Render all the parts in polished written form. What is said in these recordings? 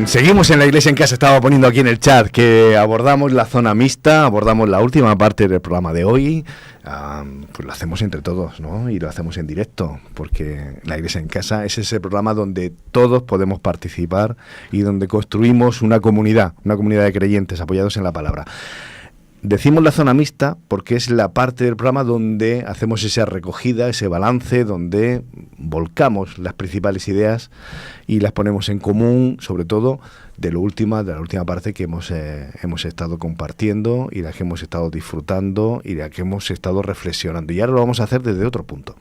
Seguimos en La Iglesia en Casa. Estaba poniendo aquí en el chat que abordamos la zona mixta, abordamos la última parte del programa de hoy. Pues lo hacemos entre todos, ¿no? Y lo hacemos en directo, porque La Iglesia en Casa es ese programa donde todos podemos participar y donde construimos una comunidad de creyentes apoyados en la palabra. Decimos la zona mixta porque es la parte del programa donde hacemos esa recogida, ese balance, donde volcamos las principales ideas y las ponemos en común, sobre todo de la última parte que hemos estado compartiendo y la que hemos estado disfrutando y la que hemos estado reflexionando. Y ahora lo vamos a hacer desde otro punto,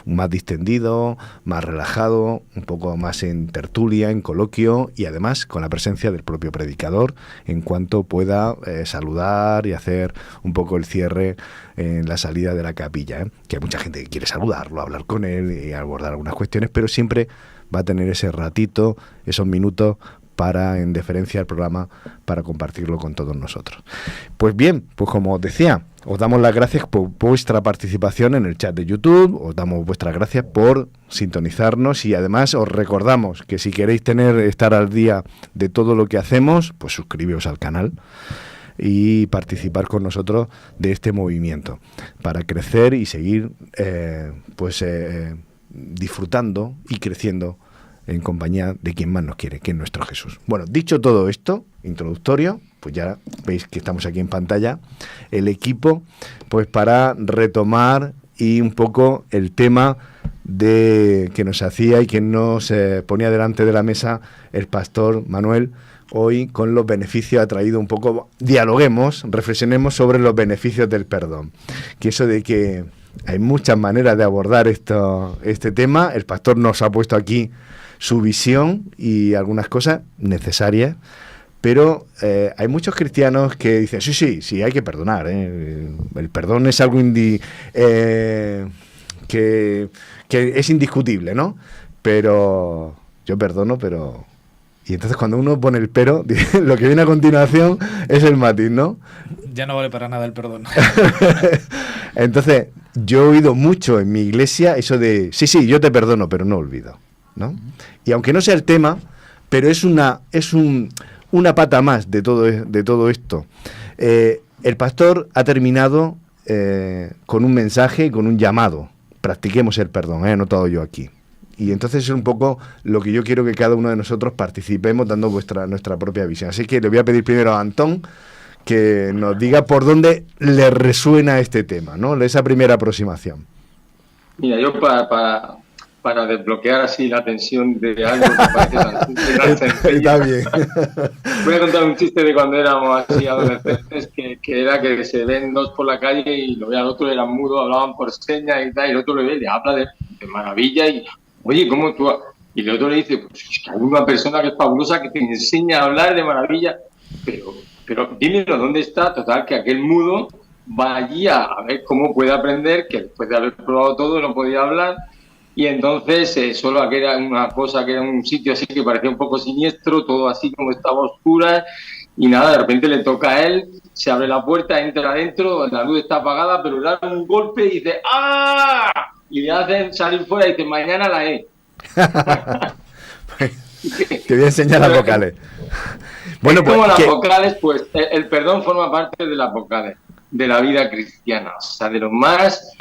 más distendido, más relajado, un poco más en tertulia, en coloquio y además con la presencia del propio predicador en cuanto pueda saludar y hacer un poco el cierre en la salida de la capilla, que hay mucha gente que quiere saludarlo, hablar con él y abordar algunas cuestiones, pero siempre va a tener ese ratito, esos minutos para, en deferencia al programa, para compartirlo con todos nosotros. Pues bien, pues como os decía, os damos las gracias por vuestra participación en el chat de YouTube, os damos vuestras gracias por sintonizarnos y además os recordamos que si queréis estar al día de todo lo que hacemos, pues suscribiros al canal y participar con nosotros de este movimiento para crecer y seguir disfrutando y creciendo en compañía de quien más nos quiere, que es nuestro Jesús. Bueno, dicho todo esto introductorio, pues ya veis que estamos aquí en pantalla, el equipo, pues para retomar y un poco el tema que nos hacía y que nos ponía delante de la mesa el pastor Manuel. Hoy con los beneficios ha traído un poco, dialoguemos, reflexionemos sobre los beneficios del perdón. Que eso de que hay muchas maneras de abordar este tema, el pastor nos ha puesto aquí su visión y algunas cosas necesarias, pero hay muchos cristianos que dicen, sí, hay que perdonar, el perdón es algo que es indiscutible, ¿no? Pero yo perdono, pero... Y entonces cuando uno pone el pero, lo que viene a continuación es el matiz, ¿no? Ya no vale para nada el perdón. Entonces, yo he oído mucho en mi iglesia eso de, sí, yo te perdono, pero no olvido, ¿no? Y aunque no sea el tema, pero es una pata más de todo esto. El pastor ha terminado con un mensaje, con un llamado. Practiquemos el perdón, he anotado yo aquí. Y entonces es un poco lo que yo quiero que cada uno de nosotros participemos dando nuestra propia visión. Así que le voy a pedir primero a Antón que nos diga por dónde le resuena este tema, ¿no? Esa primera aproximación. Mira, yo para desbloquear así la tensión de algo que parece tan sencillo. Está bien. Voy a contar un chiste de cuando éramos así adolescentes, que era que se ven dos por la calle y lo ve al otro, eran mudos, hablaban por señas y tal, y el otro le ve y le habla de maravilla y, oye, ¿cómo tú...? Y el otro le dice, pues es que hay una persona que es fabulosa que te enseña a hablar de maravilla, pero dímelo, ¿dónde está? Total, que aquel mudo va allí a ver cómo puede aprender, que después de haber probado todo no podía hablar, y entonces solo aquella una cosa que era un sitio así que parecía un poco siniestro, todo así como estaba oscura, y nada, de repente le toca a él, se abre la puerta, entra adentro, la luz está apagada, pero le da un golpe y dice ¡ah! Y le hacen salir fuera y dice, mañana la E. Te voy a enseñar las vocales. Bueno, pues, como las vocales, pues el perdón forma parte de las vocales de la vida cristiana, o sea, de lo más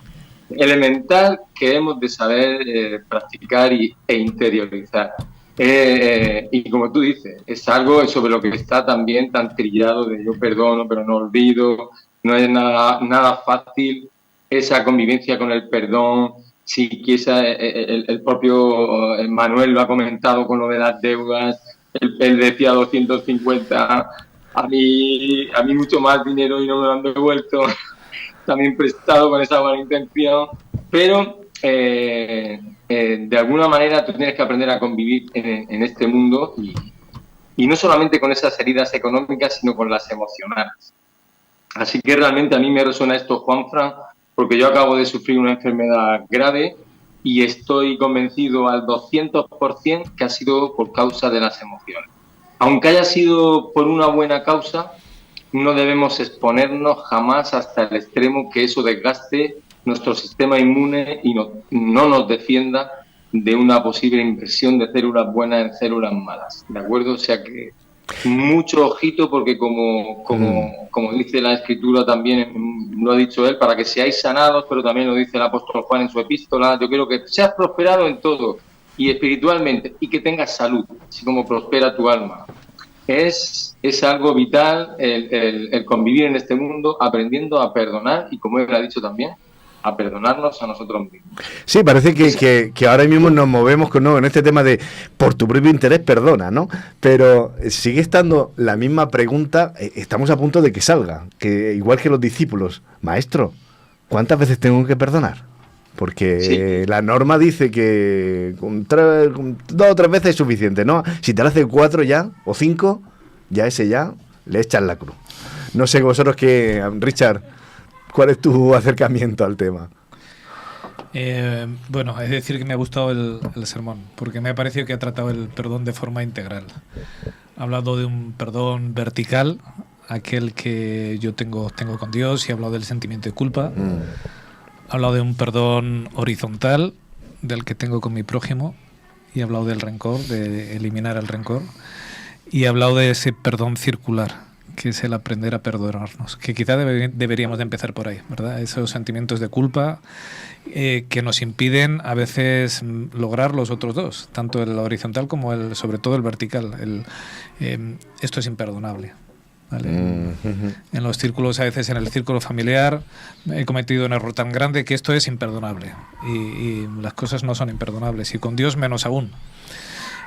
elemental que hemos de saber practicar e interiorizar. Y como tú dices, es algo sobre lo que está también tan trillado de yo perdono, pero no olvido, no es nada fácil esa convivencia con el perdón. Sí, que el propio Manuel lo ha comentado con lo de las deudas, él decía 250, a mí mucho más dinero y no me lo han devuelto, también prestado con esa buena intención, pero de alguna manera tú tienes que aprender a convivir en este mundo y no solamente con esas heridas económicas, sino con las emocionales. Así que realmente a mí me resuena esto, Juanfran, porque yo acabo de sufrir una enfermedad grave y estoy convencido al 200% que ha sido por causa de las emociones. Aunque haya sido por una buena causa, no debemos exponernos jamás hasta el extremo que eso desgaste nuestro sistema inmune y no nos defienda de una posible inversión de células buenas en células malas, ¿de acuerdo? O sea que mucho ojito, porque como dice la Escritura, también lo ha dicho él, para que seáis sanados, pero también lo dice el apóstol Juan en su epístola. Yo quiero que seas prosperado en todo y espiritualmente, y que tengas salud, así como prospera tu alma. Es algo vital el convivir en este mundo, aprendiendo a perdonar, y como él ha dicho también, a perdonarnos a nosotros mismos. Sí, parece que ahora mismo nos movemos en este tema de por tu propio interés perdona, ¿no? Pero sigue estando la misma pregunta, estamos a punto de que salga, que igual que los discípulos, maestro, ¿cuántas veces tengo que perdonar? Porque la norma dice que con 2 o 3 veces es suficiente, ¿no? Si te lo hace 4 ya, o 5, ya le echan la cruz. No sé vosotros Richard, ¿cuál es tu acercamiento al tema? Bueno, es decir que me ha gustado el sermón, porque me ha parecido que ha tratado el perdón de forma integral. Ha hablado de un perdón vertical, aquel que yo tengo con Dios, y ha hablado del sentimiento de culpa. Ha hablado de un perdón horizontal, del que tengo con mi prójimo, y ha hablado del rencor, de eliminar el rencor, y ha hablado de ese perdón circular, que es el aprender a perdonarnos, que quizá deberíamos de empezar por ahí, ¿verdad? Esos sentimientos de culpa que nos impiden a veces lograr los otros dos, tanto el horizontal como sobre todo el vertical. Esto es imperdonable, ¿vale? En los círculos, a veces en el círculo familiar, he cometido un error tan grande que esto es imperdonable, y las cosas no son imperdonables, y con Dios menos aún.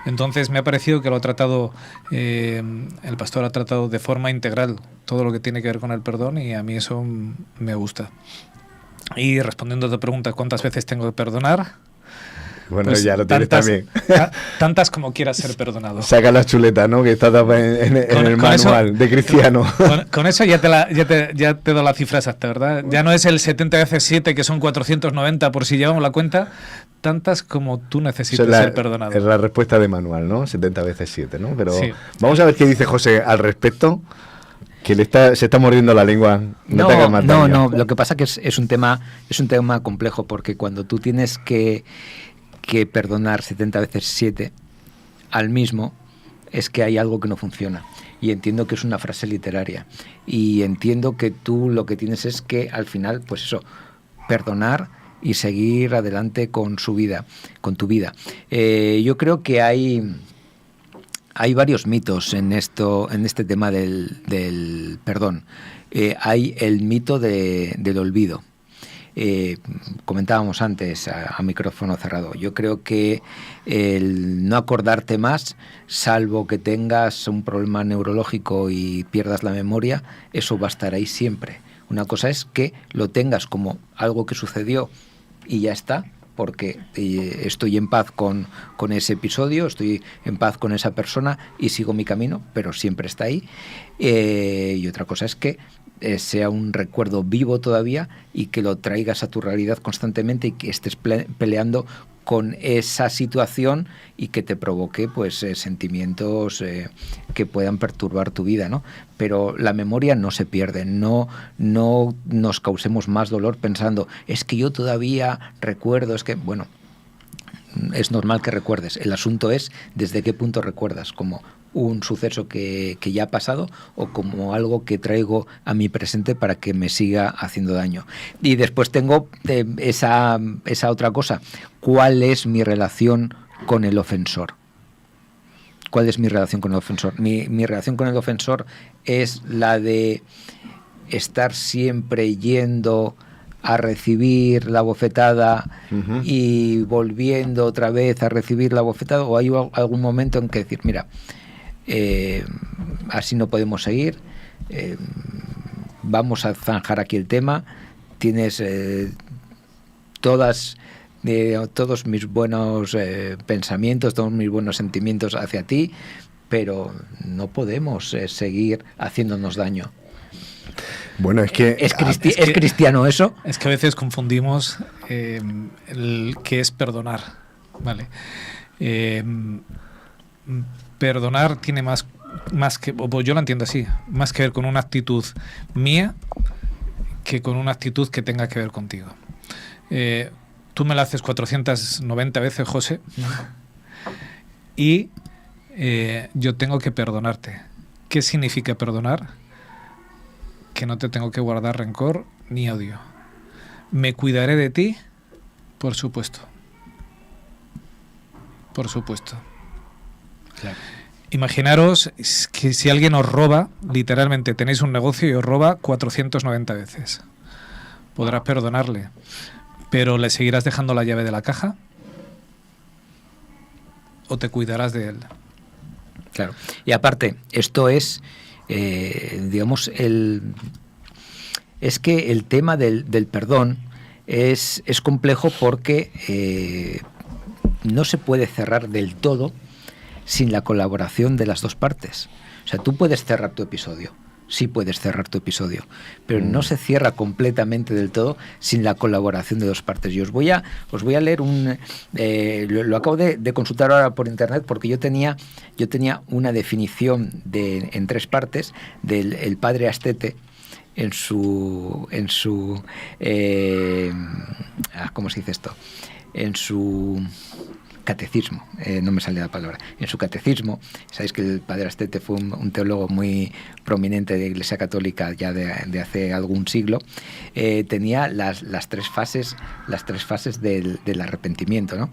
Entonces me ha parecido que lo ha tratado, el pastor ha tratado de forma integral todo lo que tiene que ver con el perdón, y a mí eso me gusta. Y respondiendo a tu pregunta, ¿cuántas veces tengo que perdonar? Bueno, pues ya lo tienes también. Tantas como quieras ser perdonado. Saca la chuleta, ¿no? Que está en el manual de cristiano. Con eso ya te doy la cifra exacta, ¿verdad? Ya no es el 70 veces 7, que son 490, por si llevamos la cuenta. Tantas como tú necesitas ser perdonado. Es la respuesta de manual, ¿no? 70 veces 7, ¿no? Pero sí. Vamos a ver qué dice José al respecto, que se está mordiendo la lengua. No, lo que pasa que es un tema complejo, porque cuando tú tienes que perdonar 70 veces 7 al mismo, es que hay algo que no funciona. Y entiendo que es una frase literaria. Y entiendo que tú lo que tienes es que al final, pues eso, perdonar y seguir adelante con tu vida. Yo creo que hay varios mitos en este tema del perdón. Hay el mito del olvido. Comentábamos antes a micrófono cerrado. Yo creo que el no acordarte más, salvo que tengas un problema neurológico y pierdas la memoria, eso va a estar ahí siempre. Una cosa es que lo tengas como algo que sucedió y ya está, porque estoy en paz con ese episodio, estoy en paz con esa persona y sigo mi camino, pero siempre está ahí. Y otra cosa es que sea un recuerdo vivo todavía y que lo traigas a tu realidad constantemente y que estés peleando con esa situación y que te provoque pues sentimientos que puedan perturbar tu vida, ¿no? Pero la memoria no se pierde, no nos causemos más dolor pensando, es que yo todavía recuerdo, es que, bueno, es normal que recuerdes, el asunto es desde qué punto recuerdas, como un suceso que ya ha pasado o como algo que traigo a mi presente para que me siga haciendo daño. Y después tengo esa otra cosa, ¿cuál es mi relación con el ofensor? ¿Cuál es mi relación con el ofensor? Mi relación con el ofensor es la de estar siempre yendo a recibir la bofetada y volviendo otra vez a recibir la bofetada, o hay algún momento en que decir, mira, así no podemos seguir, vamos a zanjar aquí el tema, tienes todos mis buenos pensamientos, todos mis buenos sentimientos hacia ti, pero no podemos seguir haciéndonos daño. Bueno, es que... ¿Es cristiano eso? Es que a veces confundimos el que es perdonar, ¿vale? Perdonar tiene más que, o yo lo entiendo así, más que ver con una actitud mía que con una actitud que tenga que ver contigo. Tú me la haces 490 veces, José, y yo tengo que perdonarte. ¿Qué significa perdonar? Que no te tengo que guardar rencor ni odio. ¿Me cuidaré de ti? Por supuesto. Por supuesto. Claro. Imaginaros que si alguien os roba, literalmente tenéis un negocio y os roba 490 veces. Podrás perdonarle, pero ¿le seguirás dejando la llave de la caja? ¿O te cuidarás de él? Claro. Y aparte, esto es, digamos, es que el tema del perdón es complejo porque no se puede cerrar del todo sin la colaboración de las dos partes. O sea, tú puedes cerrar tu episodio, sí puedes cerrar tu episodio, pero no se cierra completamente del todo sin la colaboración de dos partes. Y os voy a leer lo acabo de consultar ahora por internet, porque yo tenía una definición en 3 partes del padre Astete en su ¿cómo se dice esto? En su catecismo, no me sale la palabra, en su catecismo. Sabéis que el padre Astete fue un teólogo muy prominente de la Iglesia Católica ya de hace algún siglo. Tenía las 3 fases del arrepentimiento, ¿no?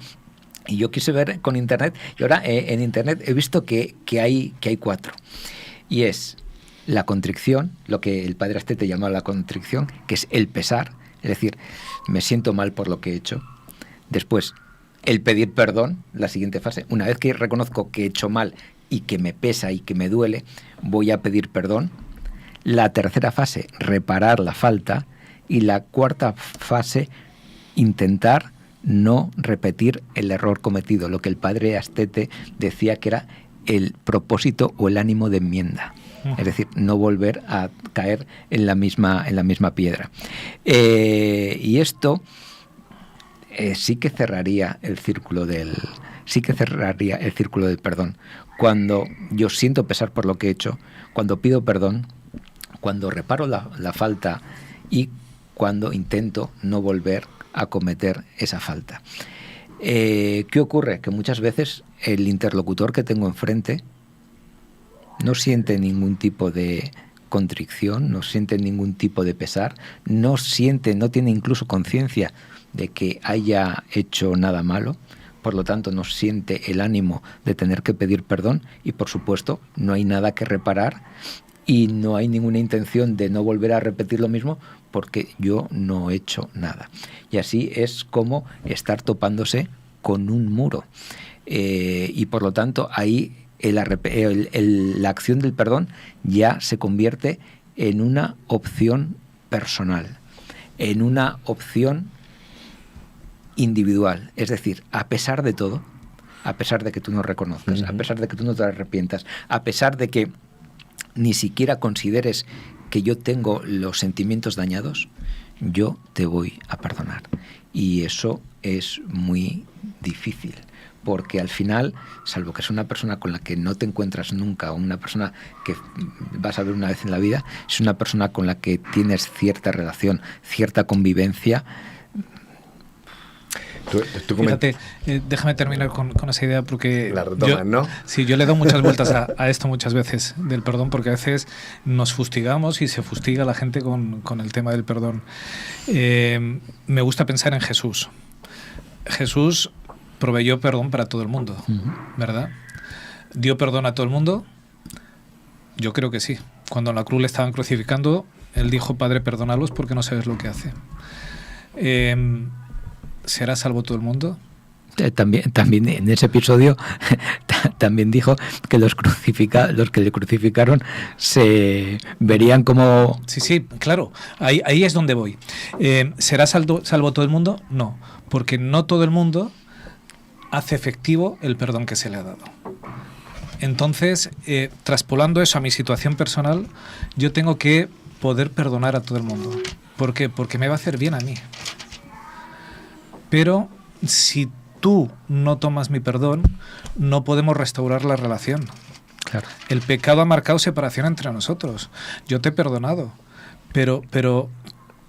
Y yo quise ver con internet, y ahora en internet he visto que hay 4. Y es la contrición, lo que el padre Astete llamaba la contrición, que es el pesar, es decir, me siento mal por lo que he hecho. Después, el pedir perdón, la siguiente fase. Una vez que reconozco que he hecho mal y que me pesa y que me duele, voy a pedir perdón. La tercera fase, reparar la falta. Y la 4ª fase, intentar no repetir el error cometido, lo que el padre Astete decía que era el propósito o el ánimo de enmienda. Es decir, no volver a caer en la misma piedra. Y esto sí que cerraría el círculo del perdón. Cuando yo siento pesar por lo que he hecho, cuando pido perdón, cuando reparo la falta y cuando intento no volver a cometer esa falta. ¿Qué ocurre? Que muchas veces el interlocutor que tengo enfrente no siente ningún tipo de contrición, no siente ningún tipo de pesar, no tiene incluso conciencia de que haya hecho nada malo, por lo tanto no siente el ánimo de tener que pedir perdón y, por supuesto, no hay nada que reparar y no hay ninguna intención de no volver a repetir lo mismo porque yo no he hecho nada. Y así es como estar topándose con un muro. Y por lo tanto ahí la acción del perdón ya se convierte en una opción personal, en una opción individual. Es decir, a pesar de todo, a pesar de que tú no reconozcas, a pesar de que tú no te arrepientas, a pesar de que ni siquiera consideres que yo tengo los sentimientos dañados, yo te voy a perdonar. Y eso es muy difícil, porque al final, salvo que es una persona con la que no te encuentras nunca, o una persona que vas a ver una vez en la vida, es una persona con la que tienes cierta relación, cierta convivencia. Fíjate, déjame terminar con esa idea porque la retomas, ¿no? Sí, yo le doy muchas vueltas a esto muchas veces del perdón, porque a veces nos fustigamos y se fustiga la gente con el tema del perdón. Me gusta pensar en Jesús. Jesús proveyó perdón para todo el mundo, ¿verdad? ¿Dio perdón a todo el mundo? Yo creo que sí. Cuando en la cruz le estaban crucificando, él dijo: Padre, perdónalos porque no sabes lo que hace. ¿Será salvo todo el mundo? También en ese episodio también dijo que los que le crucificaron se verían como... Sí, claro. Ahí es donde voy. ¿Será salvo todo el mundo? No, porque no todo el mundo hace efectivo el perdón que se le ha dado. Entonces, traspolando eso a mi situación personal, yo tengo que poder perdonar a todo el mundo. ¿Por qué? Porque me va a hacer bien a mí. Pero si tú no tomas mi perdón, no podemos restaurar la relación. Claro. El pecado ha marcado separación entre nosotros. Yo te he perdonado, pero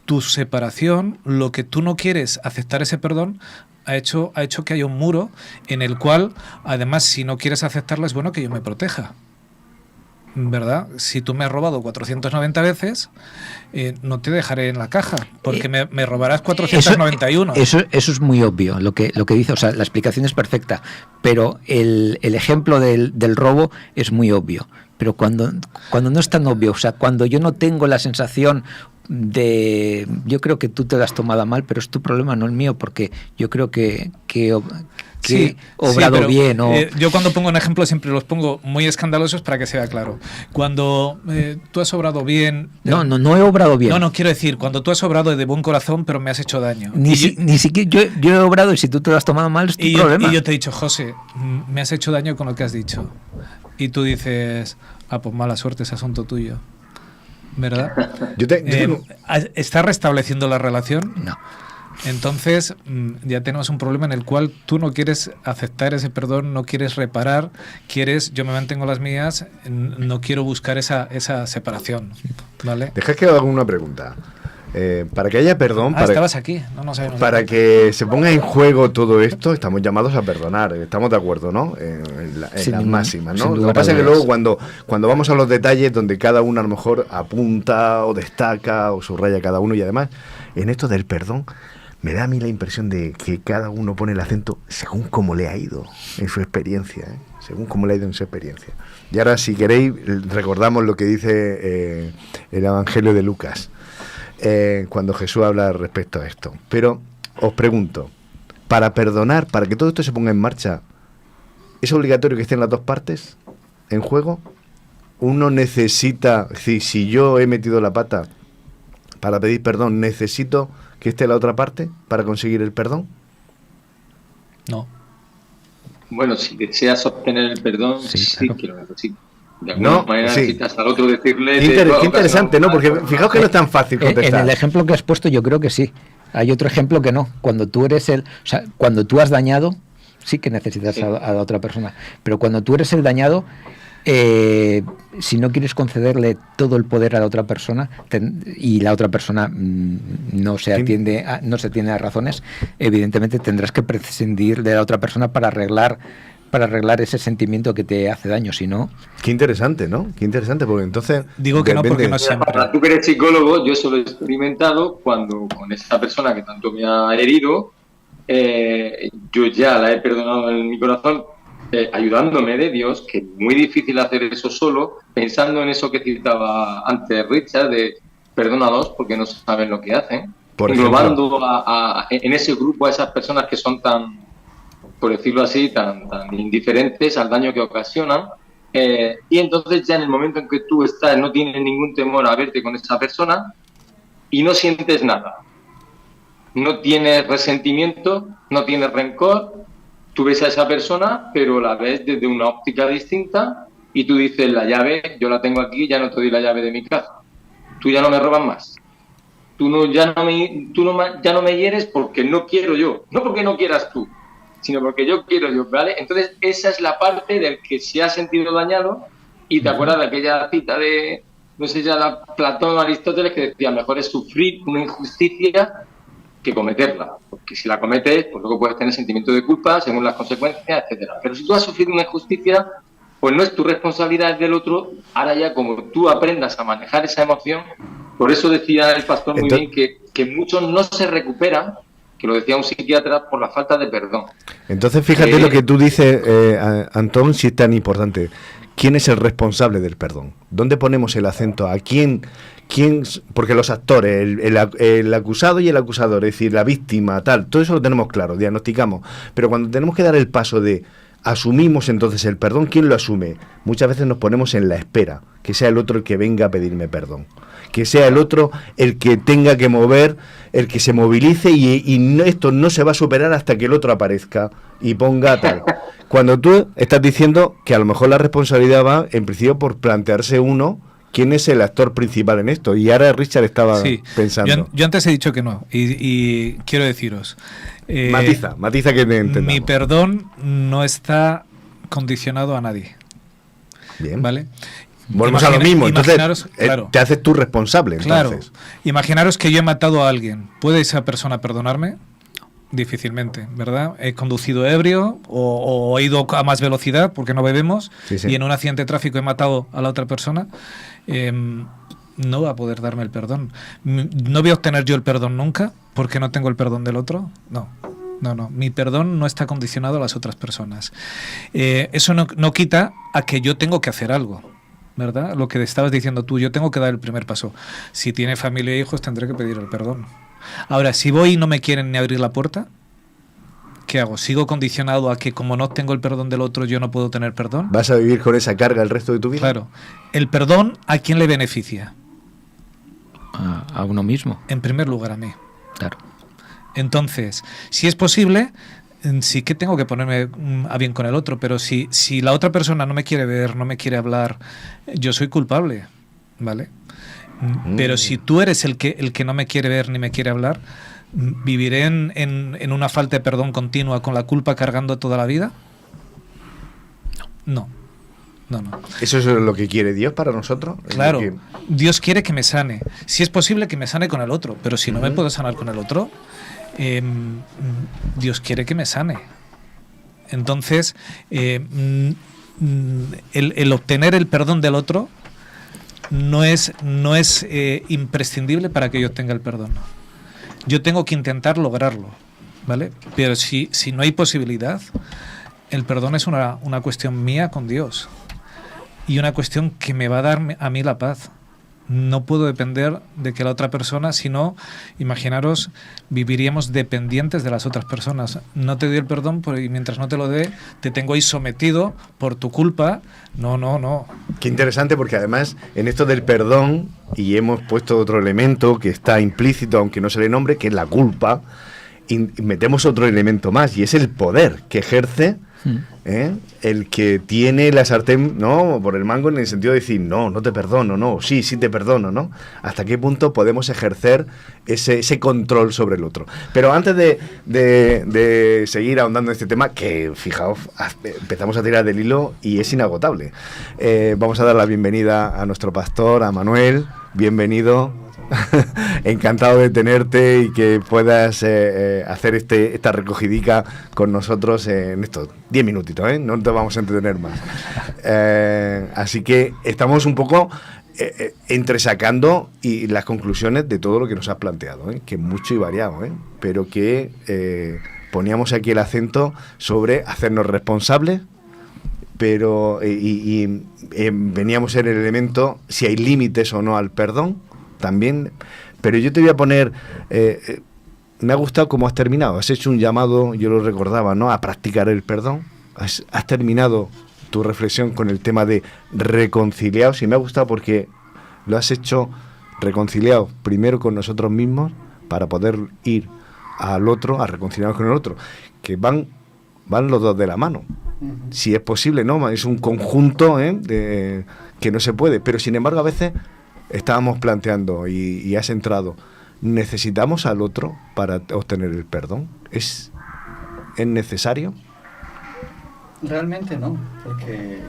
tu separación, lo que tú no quieres aceptar ese perdón, ha hecho que haya un muro en el cual, además, si no quieres aceptarlo, es bueno que yo me proteja. ¿Verdad? Si tú me has robado 490 veces, no te dejaré en la caja, porque me robarás 491. Eso es muy obvio, lo que dice, o sea, la explicación es perfecta, pero el ejemplo del robo es muy obvio. Pero cuando no es tan obvio, o sea, cuando yo no tengo la sensación de, yo creo que tú te lo has tomado a mal, pero es tu problema, no el mío, porque yo creo que he obrado bien. Yo cuando pongo un ejemplo siempre los pongo muy escandalosos para que sea claro. Cuando tú has obrado bien... No he obrado bien. No, quiero decir, cuando tú has obrado de buen corazón, pero me has hecho daño. Ni siquiera yo he obrado, y si tú te lo has tomado mal, es tu problema. Y yo te he dicho, José, me has hecho daño con lo que has dicho. Y tú dices, pues mala suerte, es asunto tuyo. ¿Verdad? ¿Está restableciendo la relación? No. Entonces ya tenemos un problema en el cual tú no quieres aceptar ese perdón, no quieres reparar, yo me mantengo las mías, no quiero buscar esa separación, ¿vale? Dejad que haga una pregunta. Para que haya perdón, estabas aquí. Para que se ponga en juego todo esto, estamos llamados a perdonar, estamos de acuerdo, ¿no? En las máximas, ¿no? Lo que pasa es que luego cuando vamos a los detalles donde cada uno a lo mejor apunta o destaca o subraya cada uno, y además en esto del perdón me da a mí la impresión de que cada uno pone el acento según cómo le ha ido en su experiencia, según cómo le ha ido en su experiencia. Y ahora, si queréis, recordamos lo que dice el Evangelio de Lucas, cuando Jesús habla respecto a esto. Pero os pregunto, para perdonar, para que todo esto se ponga en marcha, ¿es obligatorio que estén las dos partes en juego? Uno necesita, si yo he metido la pata para pedir perdón, ¿necesito que esté la otra parte para conseguir el perdón? No. Bueno, si deseas obtener el perdón, sí claro que lo necesitas. De alguna manera necesitas al otro decirle... Qué interesante, ¿no? Porque fijaos que no es tan fácil contestar. En el ejemplo que has puesto yo creo que sí. Hay otro ejemplo que no. Cuando tú eres cuando tú has dañado, sí que necesitas a la otra persona. Pero cuando tú eres el dañado... si no quieres concederle todo el poder a la otra persona y la otra persona no se atiende a razones, evidentemente tendrás que prescindir de la otra persona para arreglar ese sentimiento que te hace daño, si no... Qué interesante, ¿no? Qué interesante, porque entonces... Digo que no, porque no siempre. Tú que eres psicólogo, yo eso lo he experimentado cuando con esa persona que tanto me ha herido, yo ya la he perdonado en mi corazón, ayudándome de Dios, que es muy difícil hacer eso solo, pensando en eso que citaba antes Richard, de perdónalos porque no saben lo que hacen, englobando en ese grupo a esas personas que son tan, por decirlo así, tan indiferentes al daño que ocasionan, y entonces ya en el momento en que tú estás, no tienes ningún temor a verte con esa persona y no sientes nada, no tienes resentimiento, no tienes rencor. Tú ves a esa persona, pero la ves desde una óptica distinta y tú dices, la llave, yo la tengo aquí, ya no te doy la llave de mi casa. Tú ya no me robas más. Ya no me hieres porque no quiero yo. No porque no quieras tú, sino porque yo quiero yo, ¿vale? Entonces, esa es la parte del que se ha sentido dañado. Y te acuerdas de aquella cita de, no sé si era Platón o Aristóteles, que decía, mejor es sufrir una injusticia que cometerla, porque si la cometes, pues luego puedes tener sentimiento de culpa según las consecuencias, etcétera. Pero si tú has sufrido una injusticia, pues no es tu responsabilidad, es del otro. Ahora ya como tú aprendas a manejar esa emoción, por eso decía el pastor muy bien que muchos no se recuperan, que lo decía un psiquiatra, por la falta de perdón. Entonces fíjate lo que tú dices, Antón, si es tan importante. ¿Quién es el responsable del perdón? ¿Dónde ponemos el acento? ¿A quién? Porque los actores, el acusado y el acusador, es decir, la víctima, tal, todo eso lo tenemos claro, diagnosticamos. Pero cuando tenemos que dar el paso de asumimos entonces el perdón, ¿quién lo asume? Muchas veces nos ponemos en la espera, que sea el otro el que venga a pedirme perdón, que sea el otro el que tenga que mover, el que se movilice y esto no se va a superar hasta que el otro aparezca y ponga tal. Cuando tú estás diciendo que a lo mejor la responsabilidad va en principio por plantearse uno quién es el actor principal en esto, y ahora Richard estaba pensando. Yo antes he dicho que no, y quiero deciros... matiza que me entendamos. Mi perdón no está condicionado a nadie. Bien. ¿Vale? Volvemos a lo mismo. Entonces, claro, te haces tú responsable. Claro. Entonces. Imaginaros que yo he matado a alguien. ¿Puede esa persona perdonarme? Difícilmente, ¿verdad? He conducido ebrio o he ido a más velocidad porque no bebemos, sí. Y en un accidente de tráfico he matado a la otra persona. No va a poder darme el perdón. ¿No voy a obtener yo el perdón nunca porque no tengo el perdón del otro? No. Mi perdón no está condicionado a las otras personas. Eso no quita a que yo tengo que hacer algo, ¿verdad? Lo que estabas diciendo tú, yo tengo que dar el primer paso. Si tiene familia e hijos, tendré que pedir el perdón. Ahora, si voy y no me quieren ni abrir la puerta, ¿qué hago? ¿Sigo condicionado a que como no tengo el perdón del otro, yo no puedo tener perdón? ¿Vas a vivir con esa carga el resto de tu vida? Claro. ¿El perdón a quién le beneficia? A uno mismo. En primer lugar, a mí. Claro. Entonces, si es posible, sí que tengo que ponerme a bien con el otro, pero si la otra persona no me quiere ver, no me quiere hablar, yo soy culpable, ¿vale? Pero si tú eres el que no me quiere ver ni me quiere hablar, ¿viviré en una falta de perdón continua con la culpa cargando toda la vida? No. ¿Eso es lo que quiere Dios para nosotros? Claro, Dios quiere que me sane. Si es posible que me sane con el otro, pero si no me puedo sanar con el otro, Dios quiere que me sane. Entonces, el obtener el perdón del otro no es imprescindible para que yo tenga el perdón. Yo tengo que intentar lograrlo, ¿vale? Pero si no hay posibilidad, el perdón es una cuestión mía con Dios y una cuestión que me va a dar a mí la paz. No puedo depender de que la otra persona, si no, imaginaros, viviríamos dependientes de las otras personas. No te doy el perdón y mientras no te lo dé, te tengo ahí sometido por tu culpa. No. Qué interesante, porque además en esto del perdón, y hemos puesto otro elemento que está implícito, aunque no se le nombre, que es la culpa, y metemos otro elemento más, y es el poder que ejerce el que tiene la sartén, ¿no?, por el mango, en el sentido de decir, no te perdono, no, sí te perdono, ¿no? ¿Hasta qué punto podemos ejercer ese control sobre el otro? Pero antes de seguir ahondando en este tema, que fijaos, empezamos a tirar del hilo y es inagotable, vamos a dar la bienvenida a nuestro pastor, a Manuel. Bienvenido. Encantado de tenerte y que puedas hacer esta recogidica con nosotros en estos 10 minutitos, ¿eh? No te vamos a entretener más. Así que estamos un poco entresacando y las conclusiones de todo lo que nos has planteado, que es mucho y variado, pero que poníamos aquí el acento sobre hacernos responsables, pero veníamos en el elemento si hay límites o no al perdón también. Pero yo te voy a poner, me ha gustado cómo has terminado, has hecho un llamado, yo lo recordaba, ¿no?, a practicar el perdón. Has terminado tu reflexión con el tema de reconciliados, y me ha gustado porque lo has hecho reconciliados primero con nosotros mismos para poder ir al otro, a reconciliarnos con el otro, que van los dos de la mano. Si es posible, ¿no? Es un conjunto que no se puede, pero sin embargo a veces estábamos planteando y has entrado, ¿necesitamos al otro para obtener el perdón? ¿Es necesario? Realmente no, porque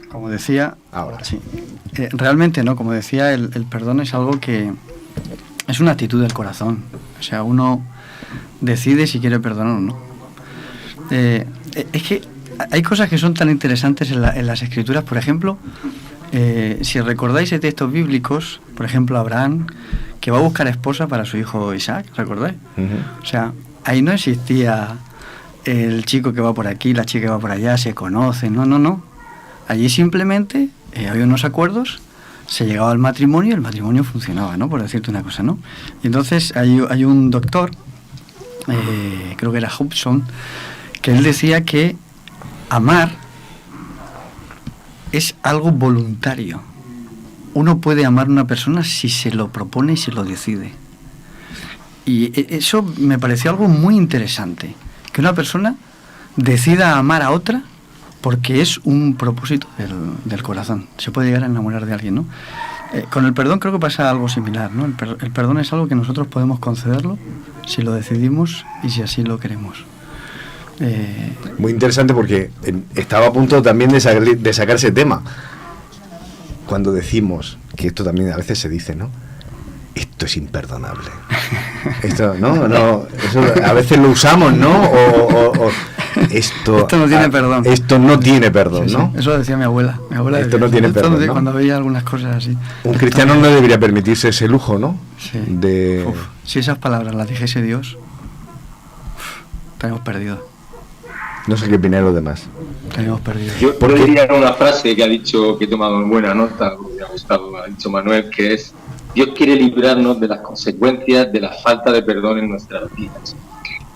como decía, ahora sí, realmente no, como decía, el perdón es algo que es una actitud del corazón. O sea, uno decide si quiere perdonar o no. Es que hay cosas que son tan interesantes en las escrituras. Por ejemplo, si recordáis de textos bíblicos, por ejemplo, Abraham, que va a buscar esposa para su hijo Isaac, ¿recordáis? Uh-huh. O sea, ahí no existía el chico que va por aquí, la chica que va por allá, se conocen, no. Allí simplemente había unos acuerdos, se llegaba al matrimonio y el matrimonio funcionaba, ¿no? Por decirte una cosa, ¿no? Y entonces hay un doctor, creo que era Hobson, que él decía que amar es algo voluntario. Uno puede amar a una persona si se lo propone y se lo decide. Y eso me pareció algo muy interesante, que una persona decida amar a otra porque es un propósito del corazón. Se puede llegar a enamorar de alguien, ¿no? Con el perdón creo que pasa algo similar, ¿no? El perdón es algo que nosotros podemos concederlo si lo decidimos y si así lo queremos. Muy interesante, porque estaba a punto también de sacar ese tema. cuando decimos, que esto también a veces se dice, ¿no? Esto es imperdonable. Esto, no, eso a veces lo usamos, ¿no? O esto no tiene perdón. Esto no tiene perdón, ¿no? Sí. Eso lo decía mi abuela. Esto no tiene perdón, ¿no? Cuando veía algunas cosas así. Un cristiano no debería permitirse ese lujo, ¿no? Sí. Si esas palabras las dijese Dios, estaríamos perdidos. No sé qué opinan los demás. Estaríamos perdidos. Yo diría una frase que ha dicho, que he tomado en buena nota, me ha gustado, ha dicho Manuel, que es: Dios quiere librarnos de las consecuencias de la falta de perdón en nuestras vidas.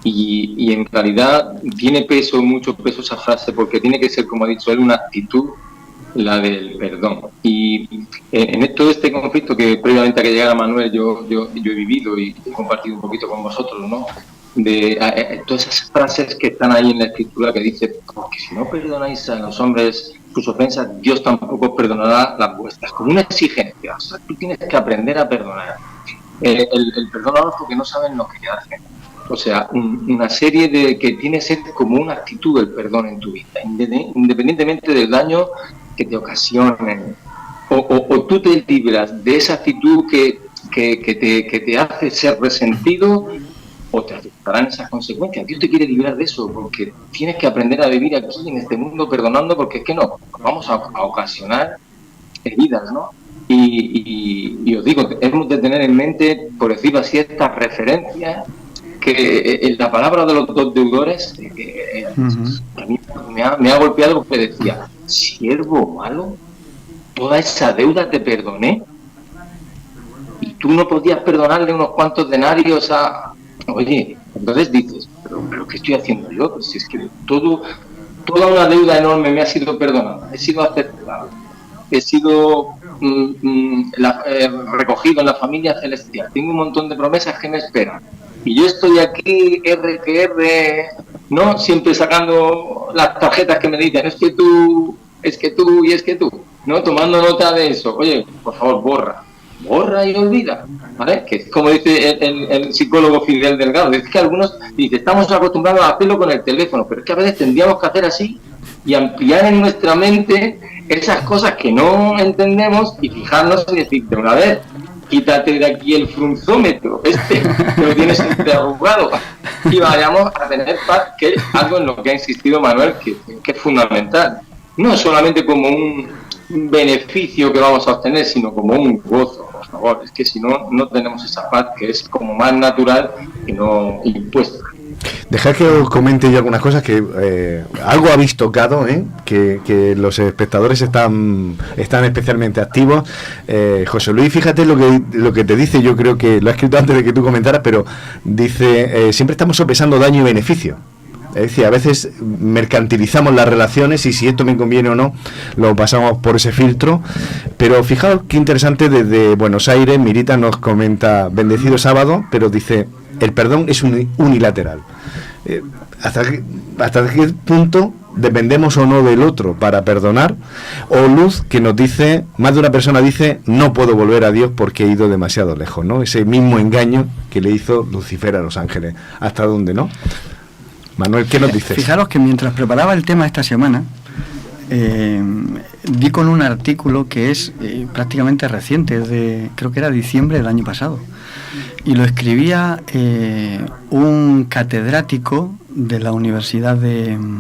Y en realidad tiene mucho peso esa frase, porque tiene que ser, como ha dicho él, una actitud, la del perdón. Y en todo este conflicto que previamente a que llegara Manuel yo he vivido y he compartido un poquito con vosotros, ¿no? De todas esas frases que están ahí en la Escritura que dice: porque si no perdonáis a los hombres sus ofensas, Dios tampoco perdonará las vuestras, como una exigencia. O sea, tú tienes que aprender a perdonar. El perdonador, porque no saben lo que hacen. O sea, una serie de que tiene que ser como una actitud el perdón en tu vida, independientemente del daño que te ocasionen, o tú te libras de esa actitud que te hace ser resentido, o te afectarán esas consecuencias. Dios te quiere librar de eso, porque tienes que aprender a vivir aquí en este mundo perdonando, porque es que no, vamos a ocasionar heridas, ¿no? Y os digo, hemos de tener en mente, por decirlo así, estas referencias, que en la palabra de los dos deudores, a mí me ha golpeado, porque decía: siervo malo, toda esa deuda te perdoné, y tú no podías perdonarle unos cuantos denarios a... Oye, entonces dices, pero ¿qué estoy haciendo yo? Pues si es que toda una deuda enorme me ha sido perdonada, he sido aceptado, he sido recogido en la familia celestial, tengo un montón de promesas que me esperan, y yo estoy aquí, ¿no? Siempre sacando las tarjetas que me dicen: es que tú, ¿no? Tomando nota de eso. Oye, por favor, borra y olvida, ¿vale? Que es como dice el psicólogo Fidel Delgado, es que algunos dicen: estamos acostumbrados a hacerlo con el teléfono, pero es que a veces tendríamos que hacer así y ampliar en nuestra mente esas cosas que no entendemos y fijarnos y decir: de una vez, quítate de aquí el frunzómetro, que lo tienes interrogado, y vayamos a tener paz, que es algo en lo que ha insistido Manuel, que es fundamental. No solamente como un beneficio que vamos a obtener, sino como un gozo. Por favor, es que si no tenemos esa paz, que es como más natural y no impuesta. Dejad que os comente yo algunas cosas que algo habéis tocado, que los espectadores están especialmente activos. José Luis, fíjate lo que te dice. Yo creo que lo ha escrito antes de que tú comentaras, pero dice: siempre estamos sopesando daño y beneficio. Es decir, a veces mercantilizamos las relaciones y si esto me conviene o no, lo pasamos por ese filtro. Pero fijaos qué interesante, desde Buenos Aires, Mirita nos comenta: bendecido sábado, pero dice: el perdón es unilateral. ¿Hasta qué punto dependemos o no del otro para perdonar? O Luz, que nos dice, más de una persona dice: no puedo volver a Dios porque he ido demasiado lejos, ¿no? Ese mismo engaño que le hizo Lucifer a los ángeles. ¿Hasta dónde, no? Manuel, ¿qué nos dices? Fijaros que mientras preparaba el tema esta semana, di con un artículo que es prácticamente reciente, creo que era diciembre del año pasado, y lo escribía un catedrático de la Universidad del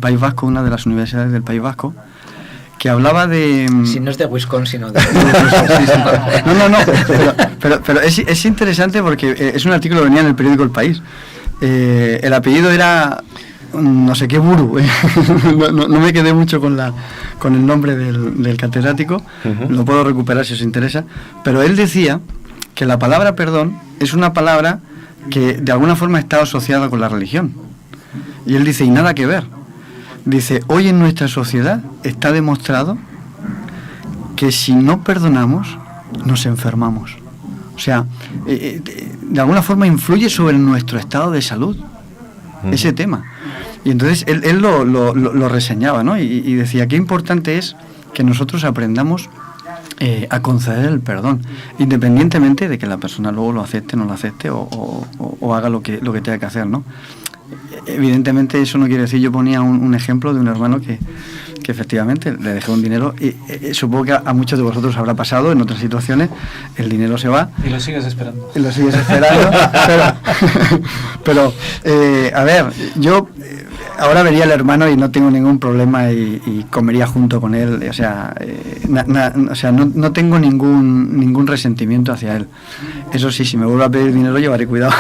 País Vasco, una de las universidades del País Vasco, que hablaba de... Si no es de Wisconsin, sino de... No, pero es interesante porque es un artículo que venía en el periódico El País. El apellido era no sé qué Buru, no me quedé mucho con el nombre del catedrático. Lo puedo recuperar si os interesa, pero él decía que la palabra perdón es una palabra que de alguna forma está asociada con la religión, y él dice: y nada que ver. Dice: hoy en nuestra sociedad está demostrado que si no perdonamos nos enfermamos. O sea, de alguna forma influye sobre nuestro estado de salud ese tema. Y entonces él lo reseñaba, ¿no? Y decía: qué importante es que nosotros aprendamos a conceder el perdón, independientemente de que la persona luego lo acepte, no lo acepte o haga lo que tenga que hacer, ¿no? Evidentemente eso no quiere decir... Yo ponía un ejemplo de un hermano que efectivamente le dejé un dinero y supongo que a muchos de vosotros habrá pasado en otras situaciones, el dinero se va. Y lo sigues esperando. Y lo sigues esperando. pero a ver, yo ahora vería al hermano y no tengo ningún problema y comería junto con él, o sea, no tengo ningún resentimiento hacia él. Eso sí, si me vuelve a pedir dinero llevaré cuidado.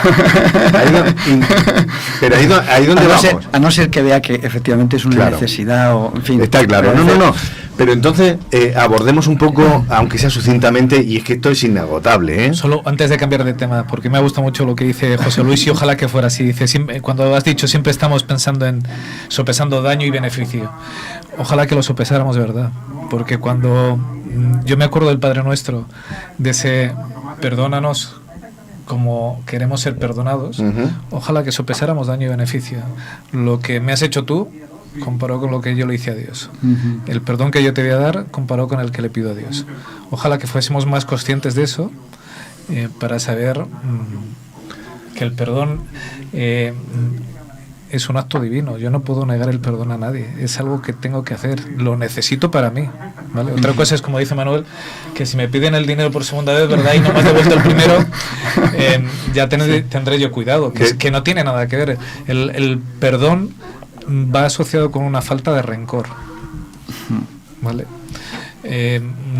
Pero ahí donde vamos. A no ser que vea que efectivamente es una necesidad o, en fin. Está claro, no. Pero entonces abordemos un poco, aunque sea sucintamente, y es que esto es inagotable, ¿eh? Solo antes de cambiar de tema, porque me gusta mucho lo que dice José Luis y ojalá que fuera así. Dice, cuando has dicho siempre estamos pensando en sopesando daño y beneficio. Ojalá que lo sopesáramos de verdad, porque cuando yo me acuerdo del Padre Nuestro, de ese perdónanos como queremos ser perdonados, ojalá que sopesáramos daño y beneficio. Lo que me has hecho tú comparado con lo que yo le hice a Dios. El perdón que yo te voy a dar comparado con el que le pido a Dios. Ojalá que fuésemos más conscientes de eso para saber que el perdón es un acto divino. Yo no puedo negar el perdón a nadie. Es algo que tengo que hacer. Lo necesito para mí, ¿vale? Otra cosa es, como dice Manuel, que si me piden el dinero por segunda vez, ¿verdad? Y no me has devuelto el primero, ya tendré yo cuidado. Que no tiene nada que ver. El perdón va asociado con una falta de rencor, ¿vale?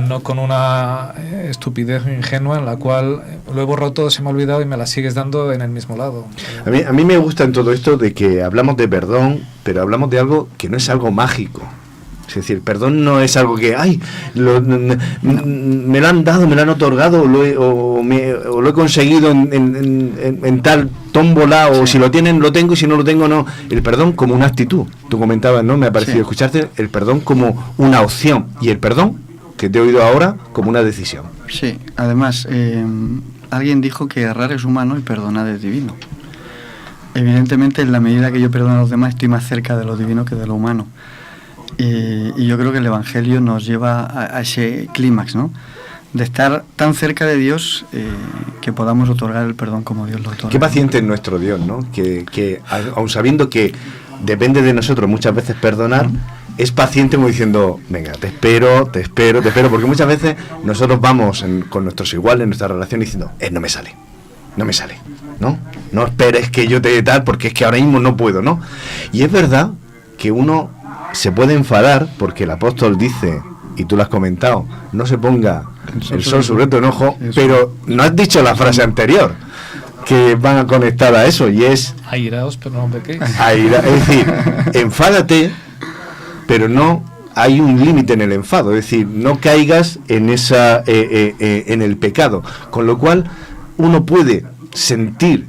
No con una estupidez ingenua en la cual lo he borrado todo, se me ha olvidado y me la sigues dando en el mismo lado. A mí me gusta en todo esto de que hablamos de perdón, pero hablamos de algo que no es algo mágico. Es decir, perdón no es algo que, me lo han dado, me lo han otorgado, o lo he conseguido en tal tómbola, o si lo tienen, lo tengo, y si no lo tengo, no. El perdón como una actitud. Tú comentabas, ¿no? Me ha parecido escucharte, el perdón como una opción, y el perdón, que te he oído ahora, como una decisión. Sí, además, alguien dijo que errar es humano y perdonar es divino. Evidentemente, en la medida que yo perdono a los demás, estoy más cerca de lo divino que de lo humano. Y yo creo que el Evangelio nos lleva a ese clímax, ¿no? De estar tan cerca de Dios que podamos otorgar el perdón como Dios lo otorga. Qué paciente es nuestro Dios, ¿no? Que aun sabiendo que depende de nosotros muchas veces perdonar, es paciente como diciendo, venga, te espero, porque muchas veces nosotros vamos con nuestros iguales, en nuestra relación, diciendo, no me sale, ¿no? No esperes que yo te dé tal, porque es que ahora mismo no puedo, ¿no? Y es verdad que uno se puede enfadar porque el apóstol dice, y tú lo has comentado, no se ponga el sol sobre tu enojo, pero no has dicho la frase anterior que van a conectar a eso, y es airaos pero no pequéis. Es decir, enfádate, pero no hay un límite en el enfado, es decir, no caigas en en el pecado, con lo cual uno puede sentir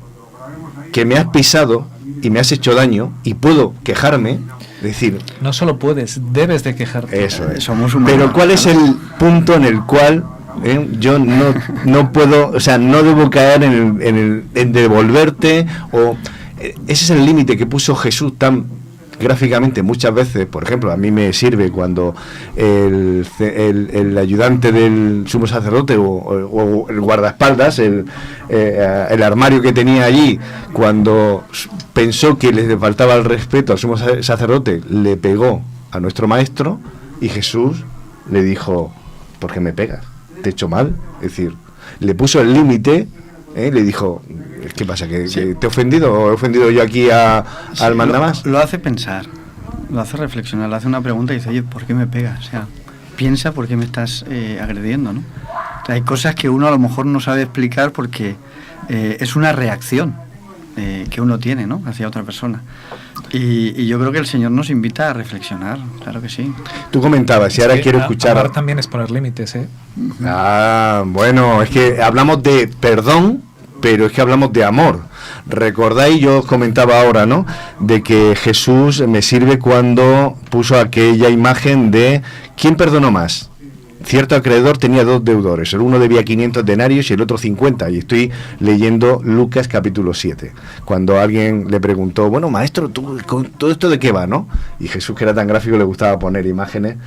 que me has pisado y me has hecho daño y puedo quejarme. Es decir, no solo puedes, debes de quejarte. Eso es. Somos humanos. Pero ¿cuál es el punto en el cual yo no puedo, o sea, no debo caer en devolverte? Ese es el límite que puso Jesús tan gráficamente muchas veces. Por ejemplo, a mí me sirve cuando el ayudante del sumo sacerdote o el guardaespaldas, el armario que tenía allí, cuando pensó que le faltaba el respeto al sumo sacerdote, le pegó a nuestro maestro, y Jesús le dijo, ¿por qué me pegas? ¿Te he hecho mal? Es decir, le puso el límite, le dijo, ¿qué pasa? ¿Que te he ofendido? ¿O he ofendido yo aquí al mandamás? Lo hace pensar, lo hace reflexionar, le hace una pregunta y dice, oye, ¿por qué me pegas? O sea, piensa por qué me estás agrediendo, ¿no? O sea, hay cosas que uno a lo mejor no sabe explicar porque es una reacción que uno tiene, ¿no?, hacia otra persona. Y yo creo que el Señor nos invita a reflexionar, claro que sí. Tú comentabas, y ahora quiero escuchar... Amar también es poner límites, ¿eh? Bueno, es que hablamos de perdón, pero es que hablamos de amor. Recordáis, yo os comentaba ahora, ¿no?, de que Jesús me sirve cuando puso aquella imagen de ¿quién perdonó más? Cierto acreedor tenía 2 deudores, el uno debía 500 denarios y el otro 50, y estoy leyendo Lucas capítulo 7, cuando alguien le preguntó, bueno, maestro, ¿tú, con todo esto de qué va, no? Y Jesús, que era tan gráfico, le gustaba poner imágenes,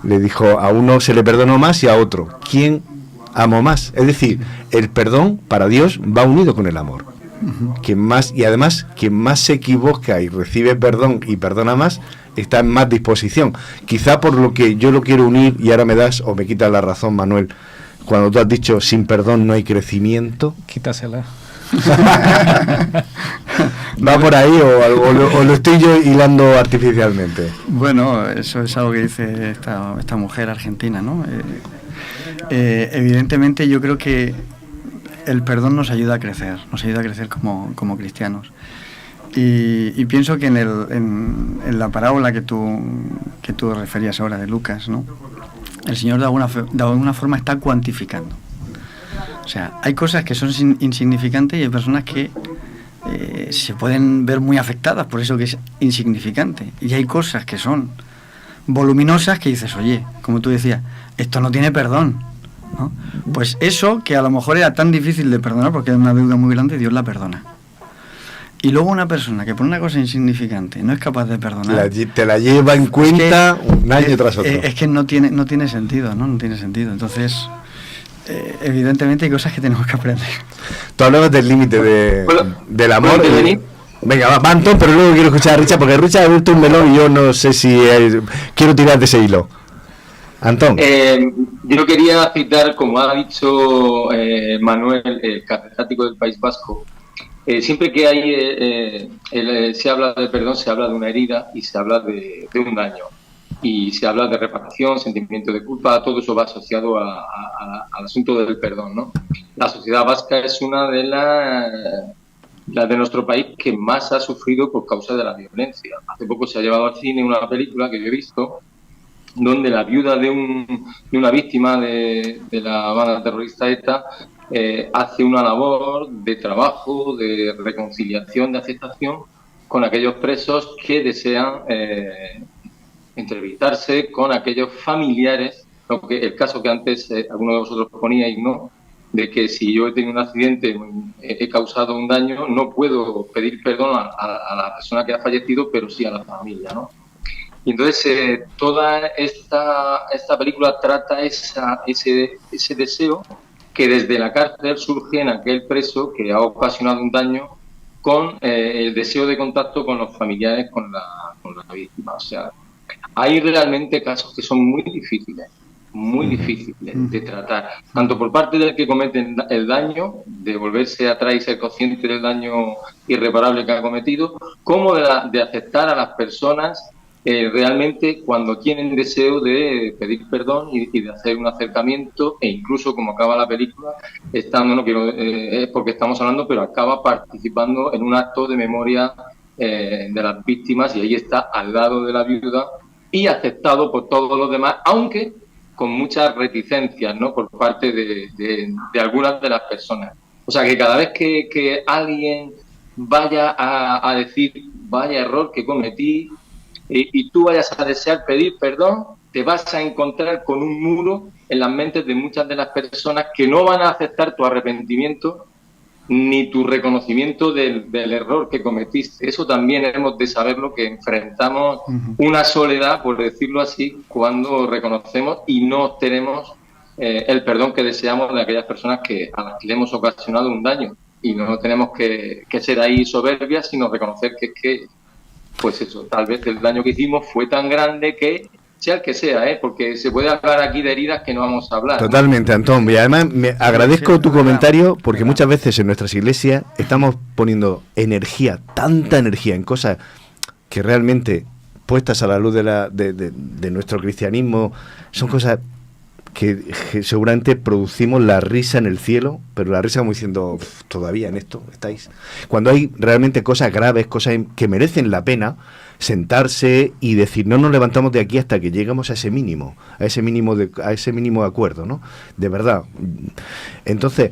le dijo, a uno se le perdonó más y a otro, ¿quién amó más? Es decir, el perdón para Dios va unido con el amor. Quien más, y además, quien más se equivoca y recibe perdón y perdona más, está en más disposición. Quizá por lo que yo lo quiero unir, y ahora me das o me quitas la razón, Manuel, cuando tú has dicho sin perdón no hay crecimiento. Quítasela. ¿Va por ahí o lo estoy yo hilando artificialmente? Bueno, eso es algo que dice esta mujer argentina, ¿no? Evidentemente yo creo que el perdón nos ayuda a crecer como cristianos. Y pienso que en la parábola que tú referías ahora de Lucas, ¿no? El Señor de alguna forma está cuantificando. O sea, hay cosas que son insignificantes y hay personas que se pueden ver muy afectadas por eso que es insignificante. Y hay cosas que son voluminosas que dices, oye, como tú decías, esto no tiene perdón, ¿no? Pues eso que a lo mejor era tan difícil de perdonar porque es una deuda muy grande, Dios la perdona. Y luego una persona que por una cosa insignificante no es capaz de perdonar, te la lleva en cuenta un año tras otro. Es que no tiene sentido, ¿no? No tiene sentido. Entonces, evidentemente hay cosas que tenemos que aprender. Tú hablabas del límite del amor. Venga, va Antón, pero luego quiero escuchar a Richard, porque Richard ha abierto un melón y yo no sé si quiero tirar de ese hilo. Antón. Yo quería citar, como ha dicho Manuel, el catedrático del País Vasco, siempre que hay se habla de perdón, se habla de una herida y se habla de un daño. Y se habla de reparación, sentimiento de culpa, todo eso va asociado al asunto del perdón, ¿no? La sociedad vasca es una de las de nuestro país que más ha sufrido por causa de la violencia. Hace poco se ha llevado al cine una película que yo he visto, donde la viuda de una víctima de la banda terrorista ETA hace una labor de trabajo, de reconciliación, de aceptación con aquellos presos que desean entrevistarse con aquellos familiares, el caso que antes alguno de vosotros poníais, ¿no? De que si yo he tenido un accidente, he causado un daño, no puedo pedir perdón a la persona que ha fallecido, pero sí a la familia, ¿no? Y entonces toda esta película trata ese deseo que desde la cárcel surge en aquel preso que ha ocasionado un daño con el deseo de contacto con los familiares, con la víctima. O sea, hay realmente casos que son muy difíciles de tratar, tanto por parte del que comete el daño, de volverse atrás y ser consciente del daño irreparable que ha cometido, como de aceptar a las personas realmente cuando tienen deseo de pedir perdón y de hacer un acercamiento, e incluso, como acaba la película, es porque estamos hablando, pero acaba participando en un acto de memoria de las víctimas, y ahí está al lado de la viuda y aceptado por todos los demás, aunque con muchas reticencias, ¿no?, por parte de algunas de las personas. O sea, que cada vez que alguien vaya a decir, vaya error que cometí, y tú vayas a desear pedir perdón, te vas a encontrar con un muro en las mentes de muchas de las personas que no van a aceptar tu arrepentimiento ni tu reconocimiento del error que cometiste. Eso también hemos de saberlo, que enfrentamos una soledad, por decirlo así, cuando reconocemos y no obtenemos el perdón que deseamos de aquellas personas a las que le hemos ocasionado un daño. Y no tenemos que ser ahí soberbias, sino reconocer que pues eso, tal vez el daño que hicimos fue tan grande que, sea el que sea, porque se puede hablar aquí de heridas que no vamos a hablar. Totalmente, Antón. Y además me agradezco tu comentario, porque muchas veces en nuestras iglesias estamos poniendo tanta energía en cosas que realmente, puestas a la luz de nuestro cristianismo, son cosas que seguramente producimos la risa en el cielo, pero la risa como diciendo, todavía en esto estáis. Cuando hay realmente cosas graves, cosas que merecen la pena sentarse y decir, no nos levantamos de aquí hasta que llegamos a ese mínimo de acuerdo, ¿no? De verdad. Entonces,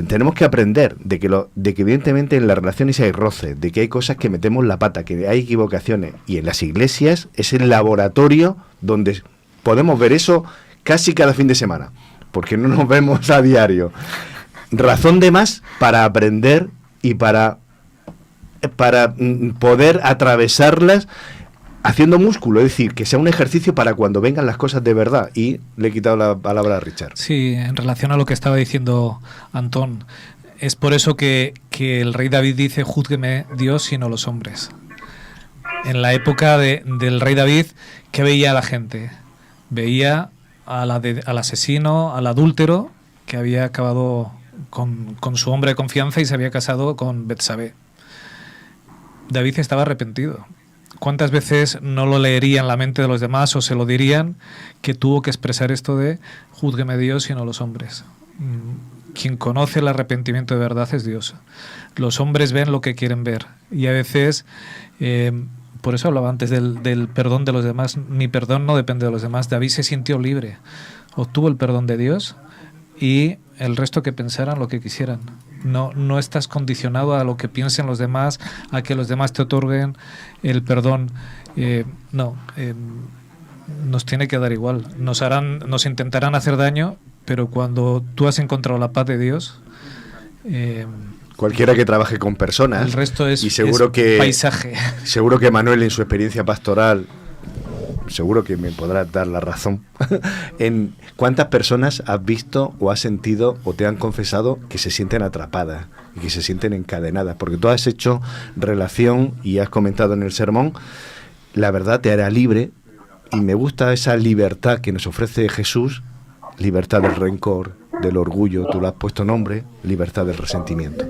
tenemos que aprender de que evidentemente en las relaciones hay roces, de que hay cosas que metemos la pata, que hay equivocaciones, y en las iglesias es el laboratorio donde podemos ver eso casi cada fin de semana, porque no nos vemos a diario. Razón de más para aprender y para poder atravesarlas haciendo músculo, es decir, que sea un ejercicio para cuando vengan las cosas de verdad. Y le he quitado la palabra a Richard. Sí, en relación a lo que estaba diciendo Antón, es por eso que el rey David dice, júzgueme Dios y no los hombres. en la época del rey David, ¿qué veía la gente? Veía al asesino, al adúltero, que había acabado con su hombre de confianza y se había casado con Betsabé. David estaba arrepentido. ¿Cuántas veces no lo leería en la mente de los demás o se lo dirían que tuvo que expresar esto de júzgueme Dios y no los hombres? Quien conoce el arrepentimiento de verdad es Dios. Los hombres ven lo que quieren ver y a veces, por eso hablaba antes del perdón de los demás. Mi perdón no depende de los demás. David se sintió libre, obtuvo el perdón de Dios y el resto que pensaran lo que quisieran. No estás condicionado a lo que piensen los demás, a que los demás te otorguen el perdón. Nos tiene que dar igual. Nos intentarán hacer daño, pero cuando tú has encontrado la paz de Dios, cualquiera que trabaje con personas, el resto es, y seguro es que paisaje. Seguro que Manuel, en su experiencia pastoral, seguro que me podrás dar la razón. ¿En cuántas personas has visto o has sentido o te han confesado que se sienten atrapadas y que se sienten encadenadas? Porque tú has hecho relación y has comentado en el sermón, la verdad te hará libre, y me gusta esa libertad que nos ofrece Jesús, libertad del rencor, del orgullo, tú le has puesto nombre, libertad del resentimiento.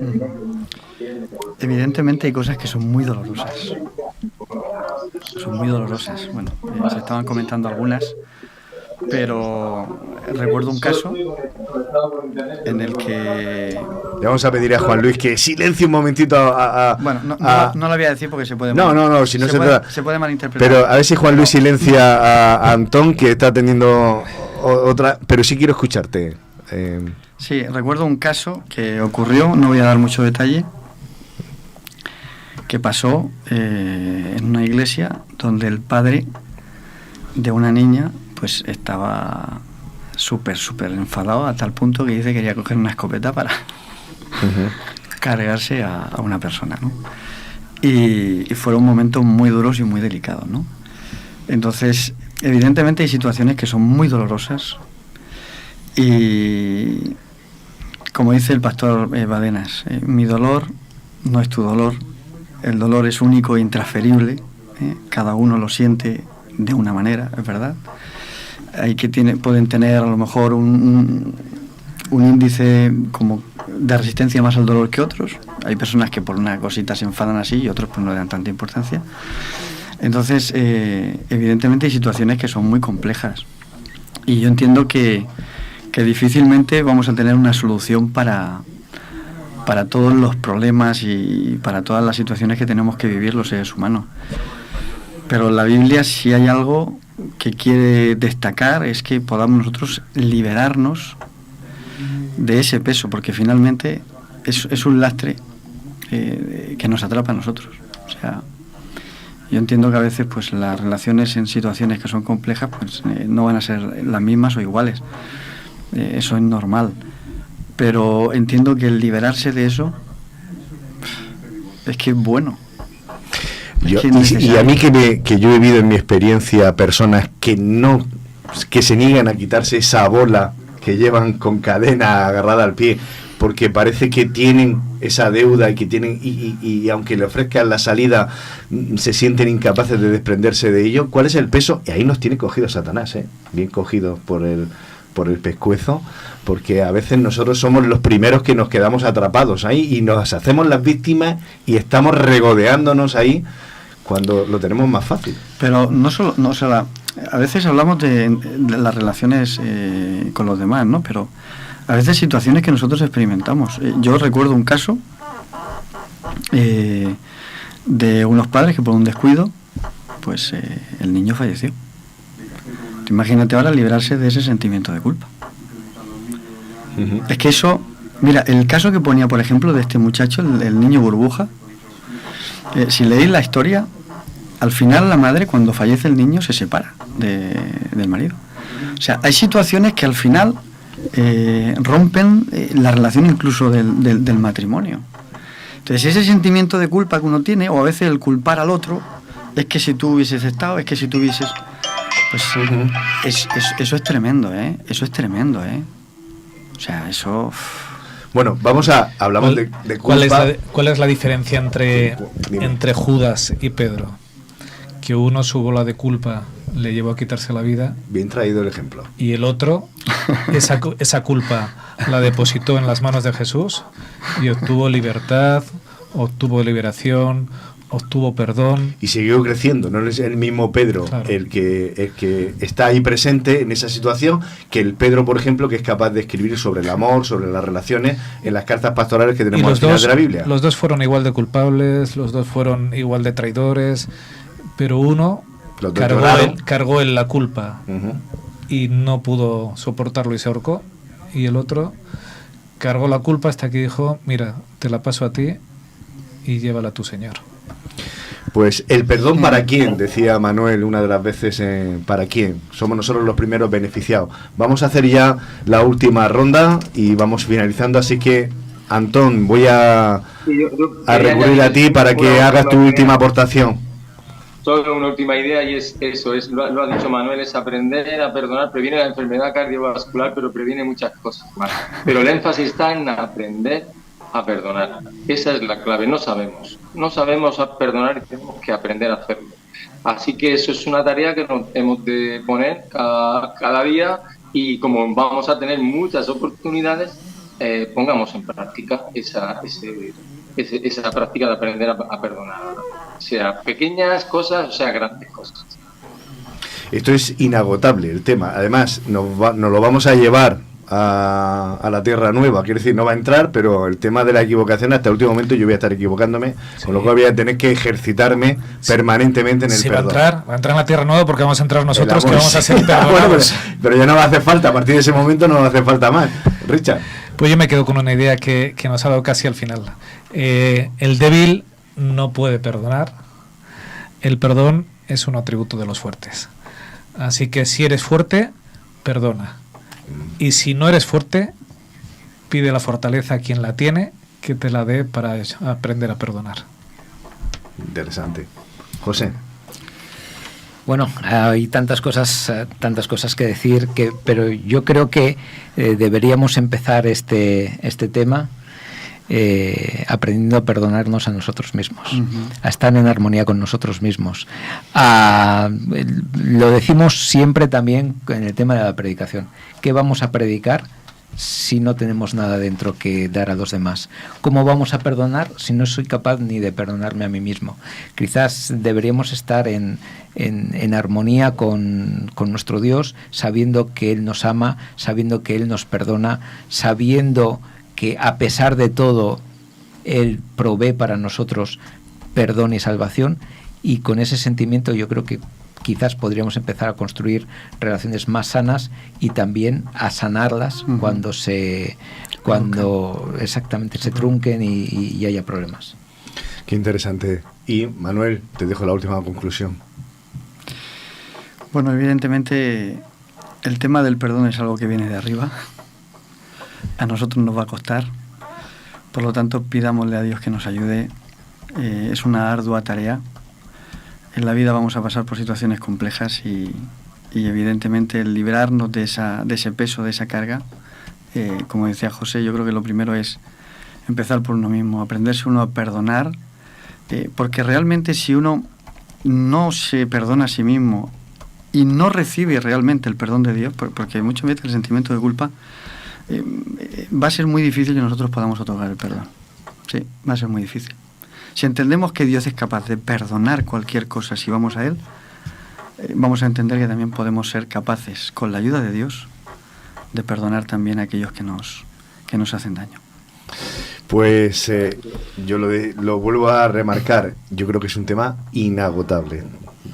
Evidentemente hay cosas que son muy dolorosas. Son muy dolorosas. Bueno, se estaban comentando algunas, pero recuerdo un caso en el que... Le vamos a pedir a Juan Luis que silencie un momentito Bueno, no lo voy a decir porque se puede... Si no se puede malinterpretar. Pero a ver si Juan Luis silencia a Antón, que está teniendo otra... Pero sí quiero escucharte. Sí, recuerdo un caso que ocurrió, no voy a dar mucho detalle, que pasó en una iglesia donde el padre de una niña pues estaba súper enfadado, a tal punto que dice que quería coger una escopeta para cargarse a una persona, ¿no? Y fueron momentos muy duros y muy delicados, ¿no? Entonces, evidentemente hay situaciones que son muy dolorosas y, como dice el pastor Badenas, mi dolor no es tu dolor. El dolor es único e intransferible, cada uno lo siente de una manera, es verdad. Hay que pueden tener a lo mejor un índice como de resistencia más al dolor que otros. Hay personas que por una cosita se enfadan así y otros pues no le dan tanta importancia. Entonces, evidentemente hay situaciones que son muy complejas y yo entiendo que difícilmente vamos a tener una solución para todos los problemas y para todas las situaciones que tenemos que vivir los seres humanos. Pero la Biblia, si hay algo que quiere destacar, es que podamos nosotros liberarnos de ese peso, porque finalmente es un lastre que nos atrapa a nosotros. O sea, yo entiendo que a veces pues las relaciones en situaciones que son complejas pues no van a ser las mismas o iguales. Eso es normal. Pero entiendo que el liberarse de eso es que es bueno. Y a mí que yo he vivido en mi experiencia personas que se niegan a quitarse esa bola que llevan con cadena agarrada al pie porque parece que tienen esa deuda y que tienen y aunque le ofrezcan la salida se sienten incapaces de desprenderse de ello. ¿Cuál es el peso? Y ahí nos tiene cogido Satanás, bien cogido por el pescuezo, porque a veces nosotros somos los primeros que nos quedamos atrapados ahí y nos hacemos las víctimas y estamos regodeándonos ahí cuando lo tenemos más fácil. Pero a veces hablamos de las relaciones con los demás, ¿no? Pero a veces situaciones que nosotros experimentamos. Yo recuerdo un caso de unos padres que por un descuido, pues el niño falleció. Imagínate ahora librarse de ese sentimiento de culpa. Es que eso... Mira, el caso que ponía, por ejemplo, de este muchacho, el niño burbuja, si leéis la historia, al final la madre, cuando fallece el niño, se separa del marido. O sea, hay situaciones que al final rompen la relación incluso del matrimonio. Entonces, ese sentimiento de culpa que uno tiene, o a veces el culpar al otro, es que si tú hubieses estado, es que si tú hubieses... Pues eso es tremendo, Eso es tremendo, O sea, eso... Bueno, hablamos de culpa. ¿Cuál es la diferencia entre Judas y Pedro? que uno su bola de culpa le llevó a quitarse la vida. Bien traído el ejemplo. Y el otro, esa culpa la depositó en las manos de Jesús y obtuvo libertad, obtuvo liberación, obtuvo perdón. Y siguió creciendo, no es el mismo Pedro, claro, el que está ahí presente en esa situación, que el Pedro, por ejemplo, que es capaz de escribir sobre el amor, sobre las relaciones, en las cartas pastorales que tenemos al final de la Biblia. Los dos fueron igual de culpables, los dos fueron igual de traidores, pero uno cargó en la culpa y no pudo soportarlo y se ahorcó, y el otro cargó la culpa hasta que dijo, mira, te la paso a ti y llévala a tu Señor. Pues el perdón para quién, decía Manuel una de las veces, para quién, somos nosotros los primeros beneficiados. Vamos a hacer ya la última ronda y vamos finalizando, así que Antón, voy a recurrir a ti para que hagas tu última aportación. Solo una última idea y es eso, lo ha dicho Manuel, es aprender a perdonar. Previene la enfermedad cardiovascular, pero previene muchas cosas más. Pero el énfasis está en aprender a perdonar. Esa es la clave. No sabemos a perdonar y tenemos que aprender a hacerlo. Así que eso es una tarea que nos hemos de poner cada día, y como vamos a tener muchas oportunidades, pongamos en práctica esa práctica de aprender a perdonar, sea pequeñas cosas o sea grandes cosas. Esto es inagotable el tema. Además nos lo vamos a llevar a la tierra nueva, quiero decir, no va a entrar, pero el tema de la equivocación, hasta el último momento yo voy a estar equivocándome, sí, con lo cual voy a tener que ejercitarme permanentemente en el perdón. Va a entrar en la tierra nueva, porque vamos a entrar nosotros, que vamos a ser perdonados. Bueno, pero ya no va a hacer falta, a partir de ese momento no va a hacer falta más. Richard. Pues yo me quedo con una idea que nos ha dado casi al final. El débil no puede perdonar. El perdón es un atributo de los fuertes. Así que si eres fuerte, perdona. Y si no eres fuerte, pide la fortaleza a quien la tiene, que te la dé para aprender a perdonar. Interesante. José. Bueno, hay tantas cosas que decir, pero yo creo que deberíamos empezar este tema aprendiendo a perdonarnos a nosotros mismos, a estar en armonía con nosotros mismos. Lo decimos siempre también en el tema de la predicación. ¿Qué vamos a predicar si no tenemos nada dentro que dar a los demás? ¿Cómo vamos a perdonar si no soy capaz ni de perdonarme a mí mismo? Quizás deberíamos estar en armonía con nuestro Dios, sabiendo que Él nos ama, sabiendo que Él nos perdona, sabiendo que a pesar de todo Él provee para nosotros perdón y salvación, y con ese sentimiento yo creo que quizás podríamos empezar a construir relaciones más sanas y también a sanarlas cuando exactamente se trunquen y haya problemas. Qué interesante. Y Manuel, te dejo la última conclusión. Bueno, evidentemente el tema del perdón es algo que viene de arriba. A nosotros nos va a costar, por lo tanto pidámosle a Dios que nos ayude. Es una ardua tarea. En la vida vamos a pasar por situaciones complejas y evidentemente el liberarnos de ese peso, de esa carga, como decía José, yo creo que lo primero es empezar por uno mismo, aprenderse uno a perdonar, porque realmente si uno no se perdona a sí mismo y no recibe realmente el perdón de Dios, porque muchas veces el sentimiento de culpa va a ser muy difícil que nosotros podamos otorgar el perdón. Sí, va a ser muy difícil. Si entendemos que Dios es capaz de perdonar cualquier cosa si vamos a Él, vamos a entender que también podemos ser capaces, con la ayuda de Dios, de perdonar también a aquellos que nos hacen daño. Pues yo lo vuelvo a remarcar, yo creo que es un tema inagotable.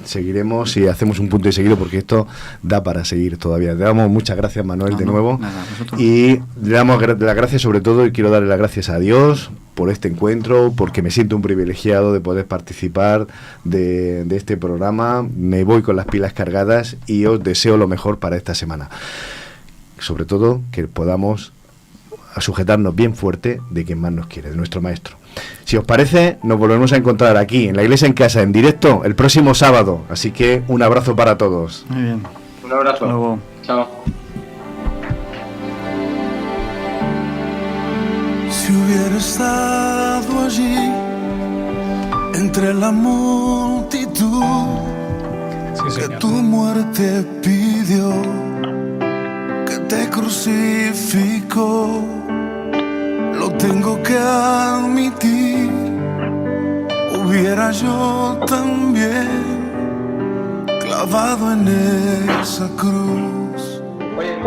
Seguiremos y hacemos un punto y seguido porque esto da para seguir todavía. Le damos muchas gracias, Manuel, de nuevo. Nada, y le damos las gracias sobre todo, y quiero darle las gracias a Dios por este encuentro, porque me siento un privilegiado de poder participar de este programa. Me voy con las pilas cargadas y os deseo lo mejor para esta semana. Sobre todo que podamos sujetarnos bien fuerte de quien más nos quiere, de nuestro Maestro. Si os parece, nos volvemos a encontrar aquí, en la Iglesia en Casa, en directo, el próximo sábado. Así que un abrazo para todos. Muy bien. Un abrazo. Luego. Chao. Si hubiera estado allí, entre la multitud, Sí, que tu muerte pidió, que te crucificó. Lo tengo que admitir, hubiera yo también clavado en esa cruz. Oye,